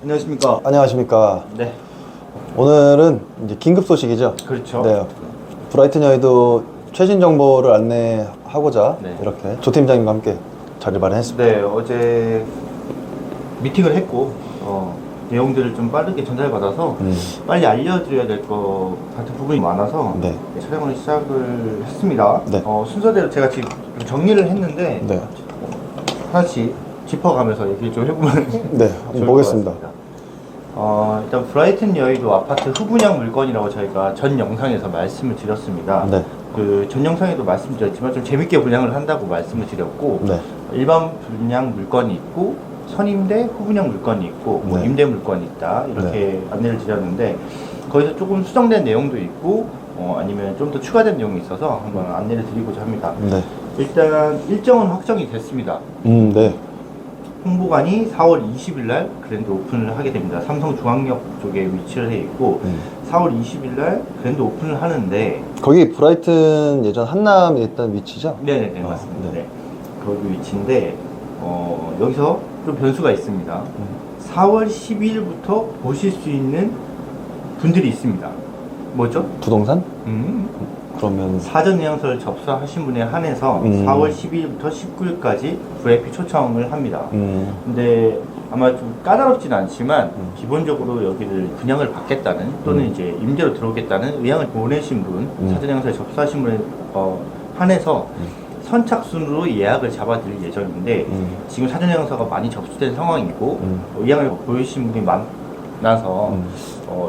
안녕하십니까. 안녕하십니까. 네. 오늘은 이제 긴급 소식이죠. 그렇죠. 네. 브라이튼 여의도 최신 정보를 안내하고자 네. 이렇게 조 팀장님과 함께 자리를 마련했습니다. 네, 어제 미팅을 했고 내용들을 좀 빠르게 전달받아서 빨리 알려드려야 될 것 같은 부분이 많아서 네. 촬영을 시작을 했습니다. 네. 순서대로 제가 지금 정리를 했는데 네. 하나씩 짚어가면서 얘기를 좀 해보면 네. 좋을 한번 것 보겠습니다. 같습니다. 일단 브라이튼 여의도 아파트 후분양 물건이라고 저희가 전 영상에서 말씀을 드렸습니다. 네. 그 전 영상에도 말씀드렸지만 좀 재밌게 분양을 한다고 말씀을 드렸고 네. 일반 분양 물건이 있고 선임대 후분양 물건이 있고 뭐 네. 임대 물건이 있다 이렇게 안내를 드렸는데 거기서 조금 수정된 내용도 있고 아니면 좀 더 추가된 내용이 있어서 한번 안내를 드리고자 합니다. 네. 일단 일정은 확정이 됐습니다. 네. 홍보관이 4월 20일 날 그랜드 오픈을 하게 됩니다. 삼성중앙역 쪽에 위치를 해 있고 4월 20일 날 그랜드 오픈을 하는데 거기 브라이튼 예전 한남에 있던 위치죠? 네네네 맞습니다. 네. 네. 거기 위치인데 여기서 좀 변수가 있습니다. 4월 12일부터 보실 수 있는 분들이 있습니다. 뭐죠? 부동산? 그러면 사전 예약서를 접수하신 분에 한해서 4월 12일부터 19일까지 VIP 초청을 합니다. 근데 아마 좀 까다롭진 않지만 기본적으로 여기를 분양을 받겠다는 또는 이제 임대로 들어오겠다는 의향을 보내신 분, 사전 예약서를 접수하신 분에 한해서 선착순으로 예약을 잡아드릴 예정인데 지금 사전 예약서가 많이 접수된 상황이고 의향을 보이신 분이 많아서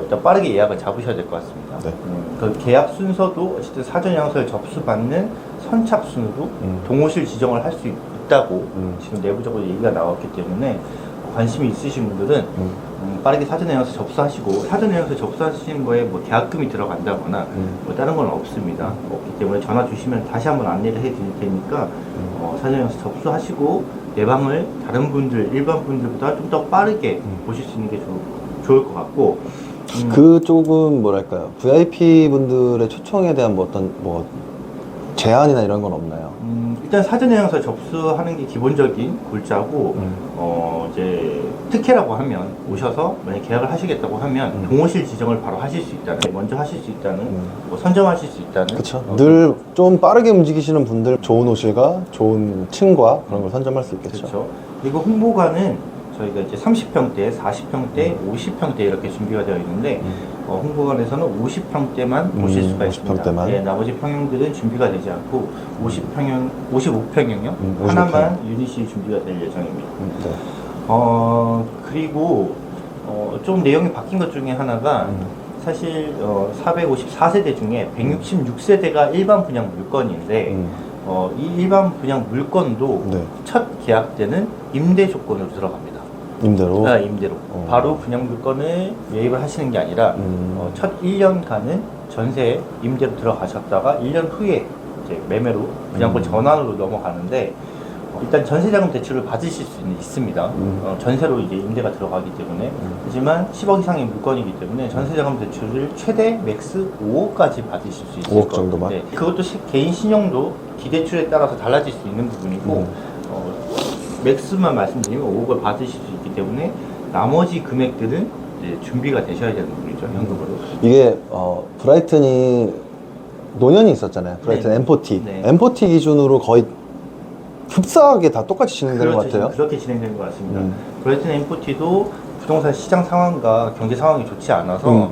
일단 빠르게 예약을 잡으셔야 될 것 같습니다. 네. 그 계약 순서도 어쨌든 사전 예약서를 접수받는 선착순으로 동호실 지정을 할 수 있다고 지금 내부적으로 얘기가 나왔기 때문에 관심이 있으신 분들은 빠르게 사전 예약서 접수하시고 사전 예약서 접수하시는 거에 뭐 계약금이 들어간다거나 뭐 다른 건 없습니다. 없기 때문에 전화 주시면 다시 한번 안내를 해 드릴 테니까 사전 예약서 접수하시고 내 방을 다른 분들 일반 분들보다 좀 더 빠르게 보실 수 있는 게 좋을 것 같고 그쪽은 뭐랄까요? VIP 분들의 초청에 대한 뭐 어떤 뭐 제한이나 이런 건 없나요? 일단 사전 예약서 접수하는 게 기본적인 골자고 이제 특혜라고 하면 오셔서 만약 계약을 하시겠다고 하면 동호실 지정을 바로 하실 수 있다는 먼저 하실 수 있다는 뭐 선점하실 수 있다는 그렇죠. 늘 좀 빠르게 움직이시는 분들 좋은 호실과 좋은 층과 그런 걸 선점할 수 있겠죠. 그렇죠. 그리고 홍보관은 저희가 이제 30평대, 40평대, 50평대 이렇게 준비가 되어 있는데 홍보관에서는 50평대만 보실 수가 있습니다. 50평대만. 네, 나머지 평형들은 준비가 되지 않고 55평형요 하나만 유닛이 준비가 될 예정입니다. 네. 그리고 좀 내용이 바뀐 것 중에 하나가 사실 454세대 중에 166세대가 일반 분양 물건인데 이 일반 분양 물건도 네. 첫 계약 때는 임대 조건으로 들어갑니다. 임대로. 임대로. 바로 분양 물건을 매입을 하시는 게 아니라 첫 1년간은 전세 임대로 들어가셨다가 1년 후에 이제 매매로 분양권 전환으로 넘어가는데 일단 전세자금 대출을 받으실 수는 있습니다. 전세로 이제 임대가 들어가기 때문에 하지만 10억 이상의 물건이기 때문에 전세자금 대출을 최대 맥스 5억까지 받으실 수 있을 5억 정도만? 네. 그것도 개인 신용도 기대출에 따라서 달라질 수 있는 부분이고 맥스만 말씀드리면 5억을 받으실 수 있기 때문에 나머지 금액들은 이제 준비가 되셔야 되는 부분이죠. 현금으로. 이게 브라이튼이 노년이 있었잖아요. 브라이튼 네. M40. 네. M40 기준으로 거의 흡사하게 다 똑같이 진행되는 것 같아요. 그렇게 진행된 것 같습니다. 브라이튼 M40도 부동산 시장 상황과 경제 상황이 좋지 않아서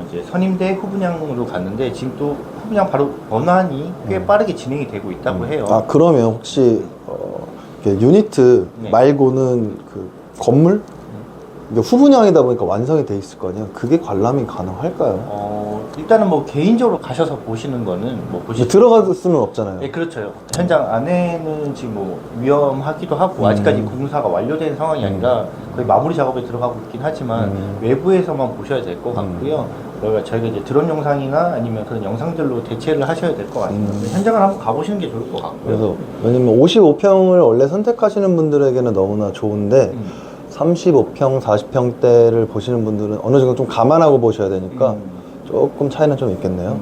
이제 선임대 후분양으로 갔는데 지금 또 후분양 바로 전환이 꽤 빠르게 진행이 되고 있다고 해요. 아, 그러면 혹시 유니트 네. 말고는 그 건물? 이게 후분양이다 보니까 완성이 돼 있을 거 아니에요. 그게 관람이 가능할까요? 일단은 뭐 개인적으로 가셔서 보시는 거는 뭐 보실 들어갈 수는 없잖아요. 네, 그렇죠. 현장 안에는 지금 뭐 위험하기도 하고 아직까지 공사가 완료된 상황이 아니라 거의 마무리 작업에 들어가고 있긴 하지만 외부에서만 보셔야 될 것 같고요. 그러니까 저희가 이제 드론 영상이나 아니면 그런 영상들로 대체를 하셔야 될 것 같습니다. 현장을 한번 가보시는 게 좋을 것 같고요. 그래서 왜냐면 55평을 원래 선택하시는 분들에게는 너무나 좋은데 35평, 40평대를 보시는 분들은 어느 정도 좀 감안하고 보셔야 되니까 조금 차이는 좀 있겠네요.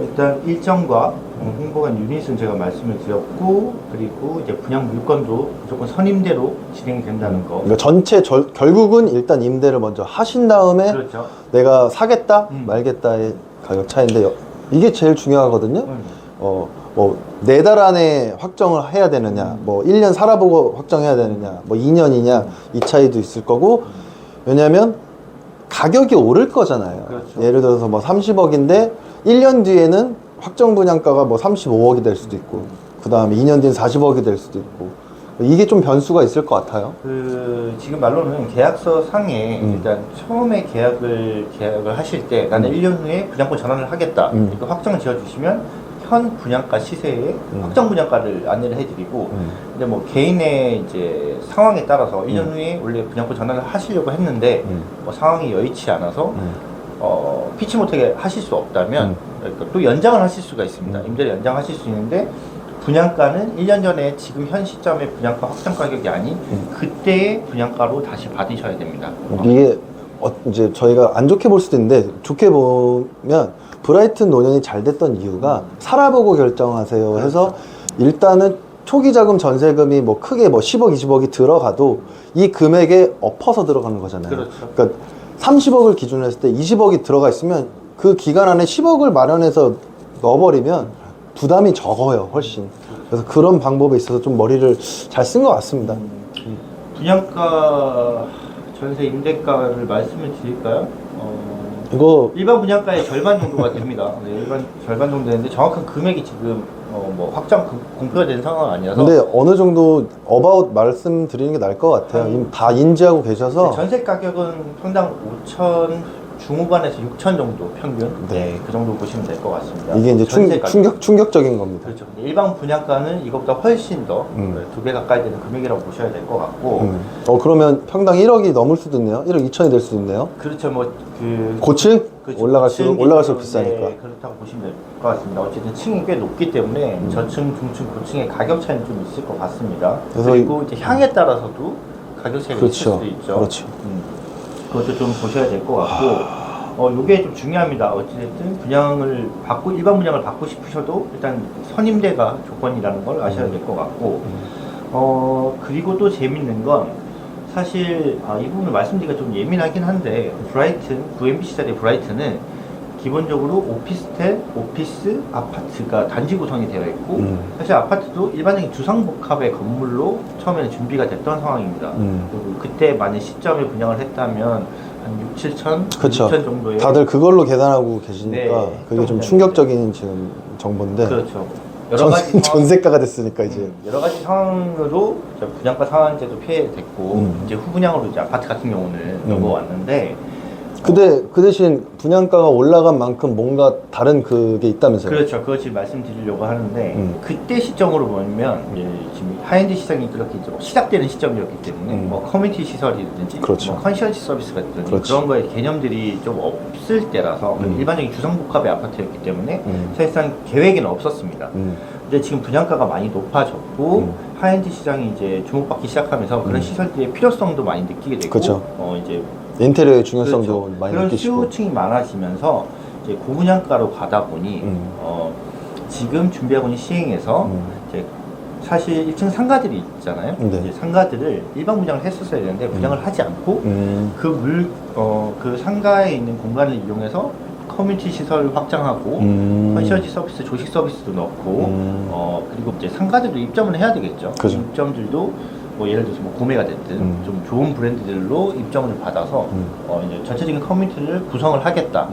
일단 일정과 홍보관 유닛은 제가 말씀을 드렸고, 그리고 이제 분양 물건도 무조건 선임대로 진행이 된다는 거. 그러니까 전체 결국은 일단 임대를 먼저 하신 다음에 그렇죠. 내가 사겠다 말겠다의 가격 차이인데 이게 제일 중요하거든요. 뭐 4달 안에 확정을 해야 되느냐, 뭐 1년 살아보고 확정해야 되느냐, 뭐 2년이냐 이 차이도 있을 거고, 왜냐면 가격이 오를 거잖아요. 그렇죠. 예를 들어서 뭐 30억인데 1년 뒤에는 확정 분양가가 뭐 35억이 될 수도 있고, 그 다음에 2년 뒤엔 40억이 될 수도 있고, 이게 좀 변수가 있을 것 같아요. 지금 말로는 계약서 상에 일단 처음에 계약을 하실 때 나는 1년 후에 분양권 전환을 하겠다. 그러니까 확정을 지어주시면 현 분양가 시세에 확정 분양가를 안내를 해드리고, 근데 뭐 개인의 이제 상황에 따라서 1년 후에 원래 분양권 전환을 하시려고 했는데 뭐 상황이 여의치 않아서 피치 못하게 하실 수 없다면 그러니까 또 연장을 하실 수가 있습니다. 임대를 연장하실 수 있는데 분양가는 1년 전에 지금 현 시점의 분양가 확정 가격이 아닌 그때의 분양가로 다시 받으셔야 됩니다. 이게 이제 저희가 안 좋게 볼 수도 있는데, 좋게 보면 브라이튼 노년이 잘 됐던 이유가 살아보고 결정하세요 해서 일단은 초기 자금 전세금이 뭐 크게 뭐 10억 20억이 들어가도 이 금액에 엎어서 들어가는 거잖아요. 그렇죠. 그러니까 30억을 기준으로 했을 때 20억이 들어가 있으면 그 기간 안에 10억을 마련해서 넣어버리면 부담이 적어요, 훨씬. 그래서 그런 방법에 있어서 좀 머리를 잘 쓴 것 같습니다. 분양가 전세 임대가를 말씀을 드릴까요? 이거 일반 분양가의 절반 정도가 됩니다. 네, 일반 절반 정도 되는데 정확한 금액이 지금 뭐 확정 공표가 된 상황은 아니라서. 근데 어느 정도 어바웃 말씀드리는 게 나을 것 같아요. 이미 다 인지하고 계셔서. 전세 가격은 평당 5천 중후반에서 6천 정도 평균. 네, 그 정도 보시면 될 것 같습니다. 이게 이제 전세 가격. 충격적인 겁니다. 그렇죠. 일반 분양가는 이것보다 훨씬 더 2배 가까이 되는 금액이라고 보셔야 될 것 같고. 그러면 평당 1억이 넘을 수도 있네요. 1억 2천이 될 수도 있네요. 그렇죠. 뭐 고층? 그렇죠. 올라갈수록 비싸니까. 네, 그렇다고 보시면 될 것 같습니다. 어쨌든 층이 꽤 높기 때문에 저층, 중층, 고층의 가격 차이는 좀 있을 것 같습니다. 그리고 이제 향에 따라서도 가격 차이가 있을 수도 있죠. 그렇죠. 그것도 좀 보셔야 될 것 같고, 요게 좀 중요합니다. 어찌됐든 분양을 받고, 일반 분양을 받고 싶으셔도 일단 선임대가 조건이라는 걸 아셔야 될 것 같고, 그리고 또 재밌는 건 사실 이 부분을 말씀드리기가 좀 예민하긴 한데, 브라이튼, 9MB 시절의 브라이튼은 기본적으로 오피스텔, 오피스, 아파트가 단지 구성이 되어 있고, 사실 아파트도 일반적인 주상복합의 건물로 처음에는 준비가 됐던 상황입니다. 그리고 그때 만약 시점에 분양을 했다면 한 6, 7천, 그쵸. 6천 정도의 다들 그걸로 계산하고 계시니까 네, 그게 좀 충격적인 지금 정보인데. 그렇죠. 여러 가지 전세가가 됐으니까 이제. 여러 가지 상황으로 분양가 상한제도 피해됐고 이제 후분양으로 이제 아파트 같은 경우는 넘어왔는데. 근데 그 대신 분양가가 올라간 만큼 뭔가 다른 그게 있다면서요? 그렇죠. 그거 지금 말씀드리려고 하는데 그때 시점으로 보면 지금 하이엔드 시장이 그렇게 이제 시작되는 시점이었기 때문에 뭐 커뮤니티 시설이든지 그렇죠. 뭐 컨시언지 서비스라든지 그렇죠. 그런 거에 개념들이 좀 없을 때라서 일반적인 주상복합의 아파트였기 때문에 사실상 계획에는 없었습니다. 근데 지금 분양가가 많이 높아졌고 하이엔드 시장이 이제 주목받기 시작하면서 그런 시설들의 필요성도 많이 느끼게 되고 그렇죠. 이제 인테리어의 중요성도 그렇죠. 많이 그런 느끼시고. 수요층이 많아지면서 이제 고분양가로 가다 보니 지금 준비하고 있는 시행에서 이제 사실 1층 상가들이 있잖아요. 네. 이제 상가들을 일반 분양을 했었어야 되는데 분양을 하지 않고 그 상가에 있는 공간을 이용해서 커뮤니티 시설 확장하고 컨시어지 서비스, 조식 서비스도 넣고 그리고 이제 상가들도 입점을 해야 되겠죠. 그죠. 입점들도 뭐 예를 들어서 뭐 구매가 됐든 좀 좋은 브랜드들로 입점을 받아서 이제 전체적인 커뮤니티를 구성을 하겠다.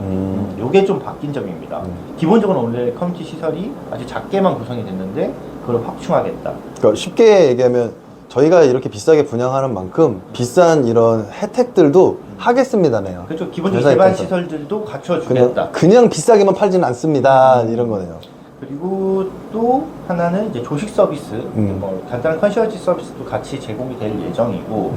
요게 좀 바뀐 점입니다. 기본적으로 원래 커뮤니티 시설이 아주 작게만 구성이 됐는데 그걸 확충하겠다. 그러니까 쉽게 얘기하면 저희가 이렇게 비싸게 분양하는 만큼 비싼 이런 혜택들도 하겠습니다네요. 그렇죠. 기본적인 회사 개발 입장에서. 시설들도 갖춰주겠다. 그냥 비싸게만 팔지는 않습니다. 이런 거네요. 그리고 또 하나는 이제 조식 서비스, 뭐 간단한 컨시어지 서비스도 같이 제공이 될 예정이고,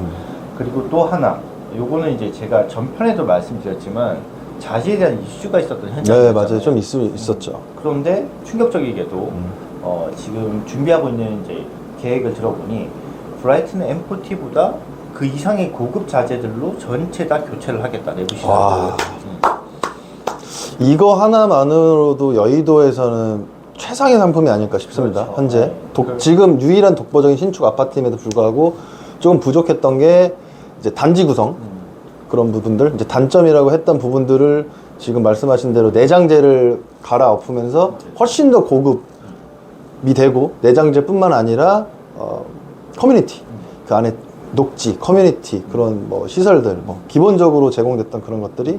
그리고 또 하나, 요거는 이제 제가 전편에도 말씀드렸지만 자재에 대한 이슈가 있었던 현장이었잖아요. 네, 맞아요. 좀 있었죠. 그런데 충격적이게도 지금 준비하고 있는 이제 계획을 들어보니 브라이튼 M40보다 그 이상의 고급 자재들로 전체 다 교체를 하겠다. 내부 시설들. 이거 하나만으로도 여의도에서는 최상의 상품이 아닐까 싶습니다. 그렇죠. 현재 네. 지금 유일한 독보적인 신축 아파트임에도 불구하고 조금 부족했던 게 이제 단지 구성 그런 부분들, 이제 단점이라고 했던 부분들을 지금 말씀하신 대로 내장재를 갈아엎으면서 훨씬 더 고급이 되고, 내장재뿐만 아니라 커뮤니티, 그 안에 녹지, 커뮤니티, 그런 뭐 시설들, 뭐 기본적으로 제공됐던 그런 것들이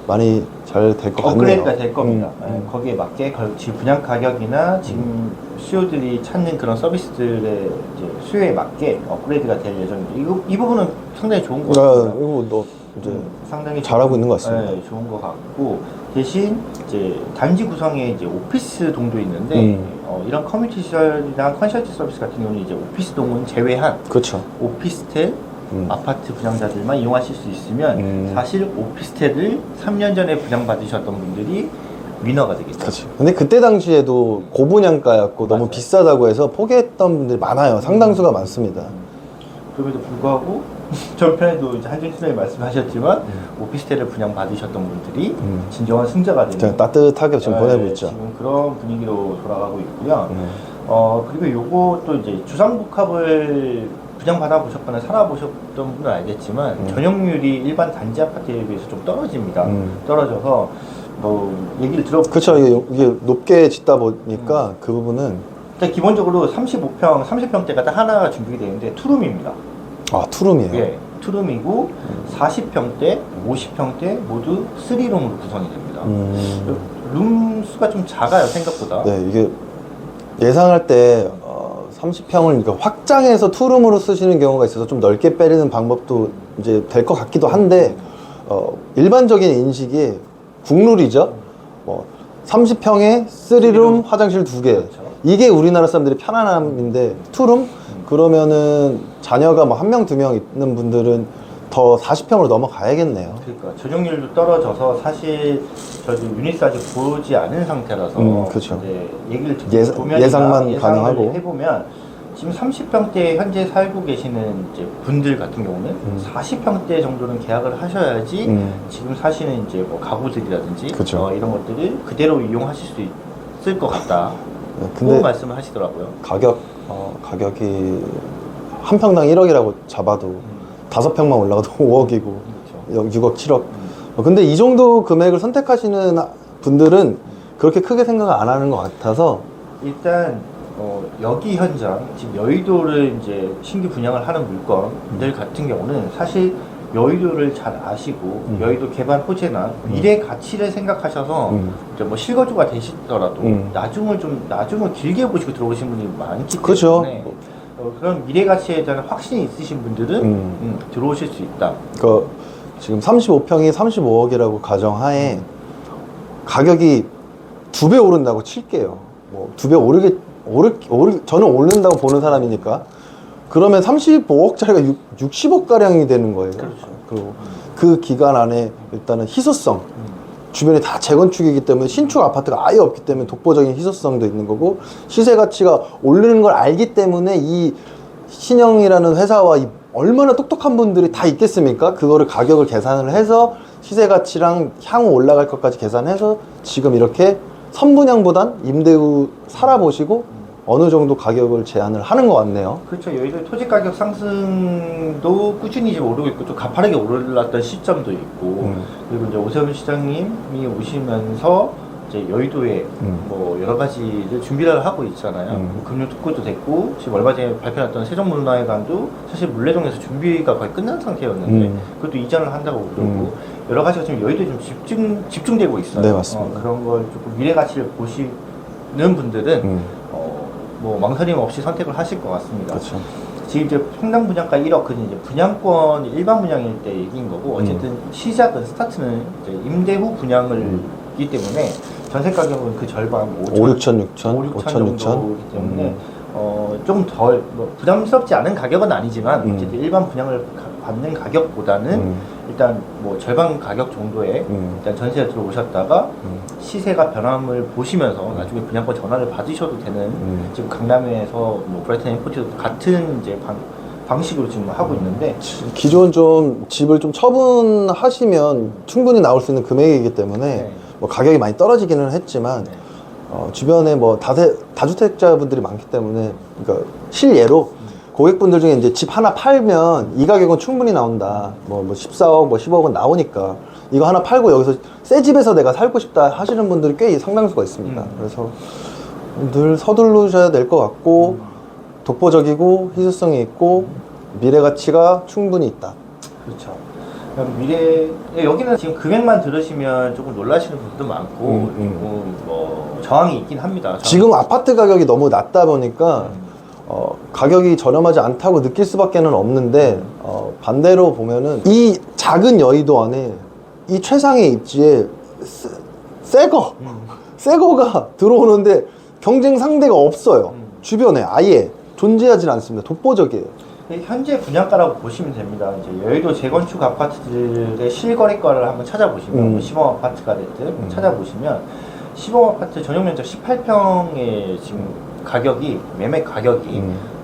많이 잘 될 것 같네요. 업그레이드가 될 겁니다. 네, 거기에 맞게 지금 분양 가격이나 지금 수요들이 찾는 그런 서비스들의 이제 수요에 맞게 업그레이드가 될 예정입니다. 이 부분은 상당히 좋은 것 같습니다. 이거 너 이제 상당히 잘하고 있는 것 같습니다. 네, 좋은 것 같고, 대신 이제 단지 구성에 이제 오피스 동도 있는데 이런 커뮤니티 시설이나 컨설팅 서비스 같은 경우는 이제 오피스 동은 제외한 그렇죠. 오피스텔 아파트 분양자들만 이용하실 수 있으면 사실 오피스텔을 3년 전에 분양받으셨던 분들이 위너가 되겠죠. 그렇지. 근데 그때 당시에도 고분양가였고 너무 비싸다고 해서 포기했던 분들이 많아요. 상당수가 많습니다. 그럼에도 불구하고 전편에도 이제 한준 씨님이 말씀하셨지만 오피스텔을 분양받으셨던 분들이 진정한 승자가 되는 따뜻하게 지금 보내고 있죠. 지금 그런 분위기로 돌아가고 있고요. 그리고 요것도 이제 주상복합을 분양받아 보셨거나 살아보셨던 분은 알겠지만 전용률이 일반 단지 아파트에 비해서 좀 떨어집니다. 떨어져서 뭐 얘기를 들어보면 그렇죠. 이게 높게 짓다 보니까 그 부분은 일단 기본적으로 35평, 30평대가 딱 하나가 준비되어 있는데 투룸입니다. 아, 투룸이에요? 예, 투룸이고 40평대, 50평대 모두 3룸으로 구성이 됩니다. 룸 수가 좀 작아요, 생각보다. 네, 이게 예상할 때 30평을 그러니까 확장해서 투룸으로 쓰시는 경우가 있어서 좀 넓게 빼리는 방법도 이제 될 것 같기도 한데 일반적인 인식이 국룰이죠. 30평에 3룸, 화장실 2개. 그렇죠. 이게 우리나라 사람들이 편안함인데 투룸? 그러면은 자녀가 뭐 1명, 2명 있는 분들은 더 40평으로 넘어가야겠네요. 그러니까 전용률도 떨어져서 사실 저도 유닛 아직 보지 않은 상태라서 그렇죠. 이제 얘기를 듣고 보면 예상만 가능하고 해보면 지금 30평대에 현재 살고 계시는 이제 분들 같은 경우는 40평대 정도는 계약을 하셔야지 지금 사시는 이제 뭐 가구들이라든지 그쵸. 이런 것들을 그대로 이용하실 수 있을 것 같다. 네, 근데 말씀을 하시더라고요. 가격이 한 평당 1억이라고 잡아도 5평만 올라가도 5억이고 그렇죠. 6억, 7억. 근데 이 정도 금액을 선택하시는 분들은 그렇게 크게 생각을 안 하는 것 같아서 일단 여기 현장 지금 여의도를 이제 신규 분양을 하는 물건들 같은 경우는 사실 여의도를 잘 아시고 여의도 개발 호재나 미래 가치를 생각하셔서 이제 뭐 실거주가 되시더라도 나중을 길게 보시고 들어오신 분이 많기 때문에 그렇죠. 그런 미래 가치에 대한 확신이 있으신 분들은 들어오실 수 있다. 지금 35평이 35억이라고 가정하에 가격이 2배 오른다고 칠게요. 뭐 2배 저는 오른다고 보는 사람이니까. 그러면 35억짜리가 60억 가량이 되는 거예요. 그렇죠. 그리고 그 기간 안에 일단은 희소성, 주변에 다 재건축이기 때문에 신축 아파트가 아예 없기 때문에 독보적인 희소성도 있는 거고, 시세 가치가 오르는 걸 알기 때문에 이 신영이라는 회사와 얼마나 똑똑한 분들이 다 있겠습니까? 그거를 가격을 계산을 해서 시세 가치랑 향후 올라갈 것까지 계산해서 지금 이렇게 선분양보단 임대 후 살아보시고 어느 정도 가격을 제한을 하는 것 같네요. 그렇죠. 여의도 토지 가격 상승도 꾸준히 지금 오르고 있고 또 가파르게 오르렀던 시점도 있고 그리고 이제 오세훈 시장님이 오시면서 이제 여의도에 뭐 여러 가지를 준비를 하고 있잖아요. 뭐 금융 특구도 됐고 지금 얼마 전에 발표났던 세종문화회관도 사실 물레동에서 준비가 거의 끝난 상태였는데 그것도 이전을 한다고 그러고 여러 가지가 지금 여의도에 좀 집중되고 있어요. 네, 맞습니다. 그런 걸 조금 미래 가치를 보시는 분들은 뭐 망설임 없이 선택을 하실 것 같습니다. 그렇죠. 지금 이제 평당 분양가 1억, 그는 이제 분양권 일반 분양일 때 얘기인 거고, 어쨌든 시작은 스타트는 이제 임대 후 분양을이기 때문에 전세 가격은 그 절반 5, 6천, 6천, 5, 6천 5천, 정도이기 때문에 좀 덜 부담스럽지 않은 가격은 아니지만 어쨌든 일반 분양을 받는 가격보다는 일단 뭐 절반 가격 정도에 일단 전세에 들어오셨다가 시세가 변함을 보시면서 나중에 분양권 전환을 받으셔도 되는 지금 강남에서 뭐 브라이튼 엠포티도 같은 이제 방식으로 지금 하고 있는데 기존 좀 집을 좀 처분하시면 충분히 나올 수 있는 금액이기 때문에 뭐 가격이 많이 떨어지기는 했지만 주변에 뭐 다주택자분들이 많기 때문에, 그러니까 실예로 고객분들 중에 이제 집 하나 팔면 이 가격은 충분히 나온다. 뭐 14억, 뭐 10억은 나오니까 이거 하나 팔고 여기서 새 집에서 내가 살고 싶다 하시는 분들이 꽤 상당수가 있습니다. 그래서 늘 서두르셔야 될 것 같고, 독보적이고 희소성이 있고 미래 가치가 충분히 있다. 그렇죠. 여기는 지금 금액만 들으시면 조금 놀라시는 분들도 많고, 그리고 뭐 저항이 있긴 합니다. 지금 아파트 가격이 너무 낮다 보니까 가격이 저렴하지 않다고 느낄 수밖에는 없는데, 반대로 보면은 이 작은 여의도 안에 이 최상의 입지에 새거가 들어오는데 경쟁 상대가 없어요. 주변에 아예 존재하지 않습니다. 독보적이에요. 현재 분양가라고 보시면 됩니다. 이제 여의도 재건축 아파트들의 실거래가를 한번 찾아보시면, 시범 아파트가 됐든 찾아보시면, 시범 아파트 전용 면적 18평의 지금 가격이, 매매 가격이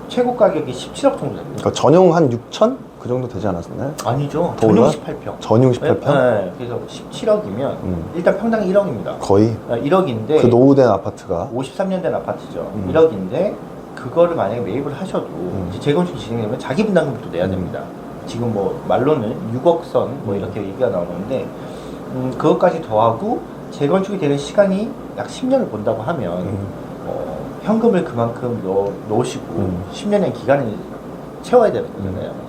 최고 가격이 17억 정도 됩니다. 그러니까 전용 한 6천? 그 정도 되지 않았나요? 아니죠. 더 전용 올라? 18평. 전용 18평? 네, 그래서 17억이면 일단 평당 1억입니다. 거의 1억인데 그 노후된 아파트가 53년 된 아파트죠. 1억인데 그거를 만약에 매입을 하셔도 이제 재건축이 진행되면 자기 분담금도 내야 됩니다. 지금 뭐 말로는 6억 선 뭐 이렇게 얘기가 나오는데, 그것까지 더하고 재건축이 되는 시간이 약 10년을 본다고 하면 현금을 그만큼 넣으시고 10년의 기간을 채워야 되는 거잖아요.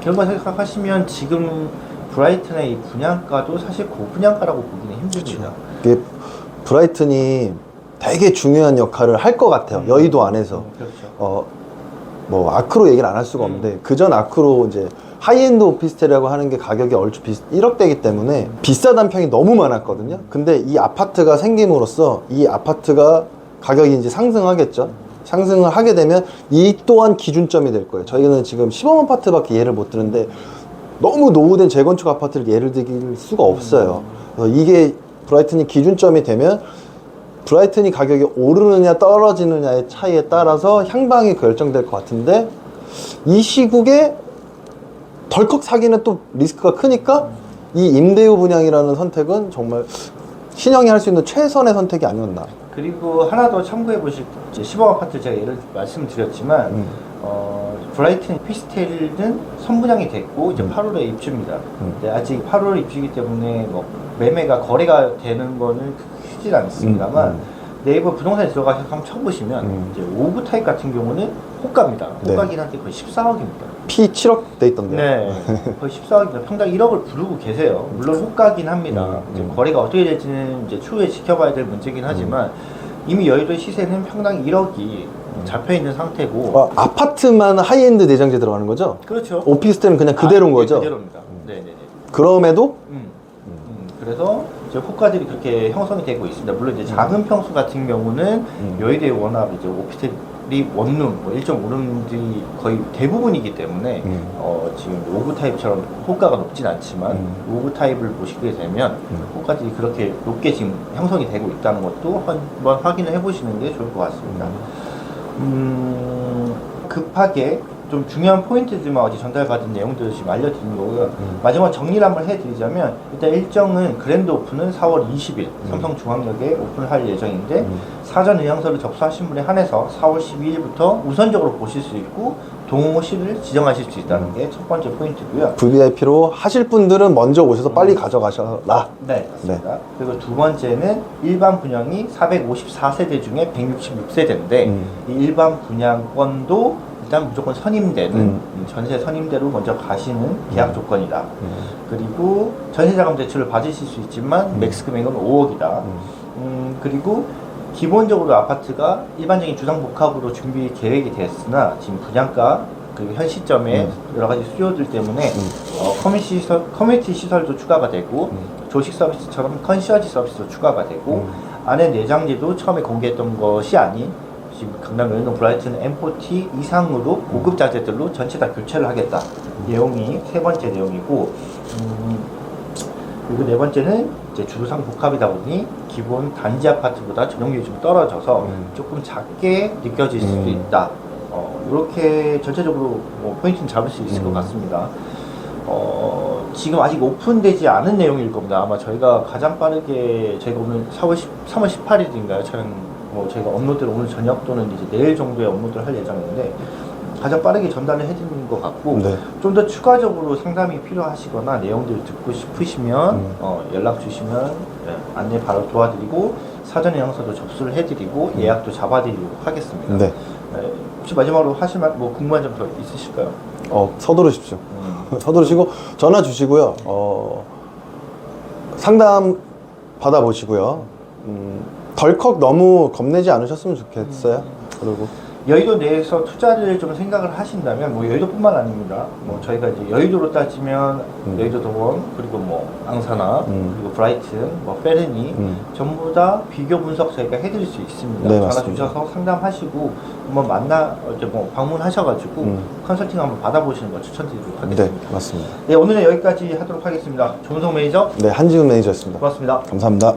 그런 걸 생각하시면 지금 브라이튼의 이 분양가도 사실 고분양가라고 보기는 힘듭니다. 이게 브라이튼이 되게 중요한 역할을 할 것 같아요. 여의도 안에서. 그렇죠. 뭐 아크로 얘기를 안 할 수가 없는데, 그전 아크로 이제 하이엔드 오피스텔이라고 하는 게 가격이 얼추 1억대이기 때문에 비싸다는 평이 너무 많았거든요. 근데 이 아파트가 생김으로써 이 아파트가 가격이 이제 상승하겠죠. 상승을 하게 되면 이 또한 기준점이 될 거예요. 저희는 지금 시범 아파트밖에 예를 못 드는데 너무 노후된 재건축 아파트를 예를 들 수가 없어요. 그래서 이게 브라이튼이 기준점이 되면 브라이튼이 가격이 오르느냐 떨어지느냐의 차이에 따라서 향방이 결정될 것 같은데, 이 시국에 덜컥 사기는 또 리스크가 크니까 이 임대유 분양이라는 선택은 정말 신형이 할 수 있는 최선의 선택이 아니었나. 그리고 하나 더 참고해 보실, 시범 아파트 제가 예를 말씀드렸지만 브라이튼 오피스텔은 선분양이 됐고 이제 8월에 입주입니다. 근데 아직 8월 입주이기 때문에 뭐 매매가 거래가 되는 거는 크진 않습니다만, 네이버 부동산에 들어가서 한번 쳐보시면 이제 5구 타입 같은 경우는 호가입니다. 호가긴 한데 거의 14억입니다. 피 7억 돼 있던데요. 네, 거의 14억입니다. 평당 1억을 부르고 계세요. 물론 호가긴 합니다. 이제 거래가 어떻게 될지는 이제 추후에 지켜봐야 될 문제긴 하지만 이미 여의도 시세는 평당 1억이 잡혀 있는 상태고. 아파트만 하이엔드 내장재 들어가는 거죠? 그렇죠. 오피스텔은 그냥 그대로인 거죠? 그대로입니다. 네네네. 그럼에도 그래서 이제 호가들이 그렇게 형성이 되고 있습니다. 물론 이제 작은 평수 같은 경우는 여의도에 워낙 이제 오피스텔이 원룸, 뭐 1.5룸들이 거의 대부분이기 때문에 지금 5구 타입처럼 호가가 높진 않지만 5구 타입을 보시게 되면 호가들이 그렇게 높게 지금 형성이 되고 있다는 것도 한번 확인을 해보시는 게 좋을 것 같습니다. 급하게 좀 중요한 포인트들만 어제 전달받은 내용들을 지금 알려드린 거고요. 마지막 정리를 한번 해드리자면, 일단 일정은 그랜드 오픈은 4월 20일 삼성중앙역에 오픈을 할 예정인데, 사전 의향서를 접수하신 분에 한해서 4월 12일부터 우선적으로 보실 수 있고 동호실을 지정하실 수 있다는 게 첫 번째 포인트고요. VVIP로 하실 분들은 먼저 오셔서 빨리 가져가셔라. 네, 맞습니다. 네. 그리고 두 번째는 일반 분양이 454세대 중에 166세대인데 이 일반 분양권도 일단 무조건 선임되는 전세 선임대로 먼저 가시는 계약 조건이다. 그리고 전세자금 대출을 받으실 수 있지만 맥스 금액은 5억이다. 그리고 기본적으로 아파트가 일반적인 주상복합으로 준비 계획이 됐으나 지금 분양가 그리고 현 시점에 여러 가지 수요들 때문에 커뮤니티 시설도 추가가 되고 조식 서비스처럼 컨시어지 서비스도 추가가 되고 안에 내장재도 처음에 공개했던 것이 아닌 지금 강남 여의도 브라이튼 M40 이상으로 고급 자재들로 전체 다 교체를 하겠다. 내용이 세 번째 내용이고, 그리고 네 번째는 이제 주상 복합이다 보니 기본 단지 아파트보다 전용률이 좀 떨어져서 조금 작게 느껴질 수도 있다. 이렇게 전체적으로 뭐 포인트는 잡을 수 있을 것 같습니다. 지금 아직 오픈되지 않은 내용일 겁니다. 아마 저희가 가장 빠르게 저희가 오늘 3월 18일인가요? 저희가 업로드를 오늘 저녁 또는 이제 내일 정도에 업로드를 할 예정인데 가장 빠르게 전달을 해드리는 것 같고 네. 좀 더 추가적으로 상담이 필요하시거나 내용들을 듣고 싶으시면 연락 주시면 안내 바로 도와드리고 사전 영상도 접수를 해드리고 예약도 잡아드리도록 하겠습니다. 네. 혹시 마지막으로 하실 말 뭐 궁금한 점 더 있으실까요? 서두르십시오. 서두르시고 전화 주시고요. 상담 받아보시고요. 덜컥 너무 겁내지 않으셨으면 좋겠어요. 그리고 여의도 내에서 투자를 좀 생각을 하신다면 뭐 여의도뿐만 아닙니다. 뭐 저희가 이제 여의도로 따지면 여의도 동원 그리고 뭐 앙사나 그리고 브라이튼, 뭐 페르니 전부 다 비교 분석 저희가 해드릴 수 있습니다. 네, 전화 맞습니다. 주셔서 상담하시고 한번 이제 뭐 방문하셔가지고 컨설팅 한번 받아보시는 거 추천드리도록 네, 하겠습니다. 맞습니다. 네, 오늘은 여기까지 하도록 하겠습니다. 조은성 매니저. 네, 한지훈 매니저였습니다. 고맙습니다. 감사합니다.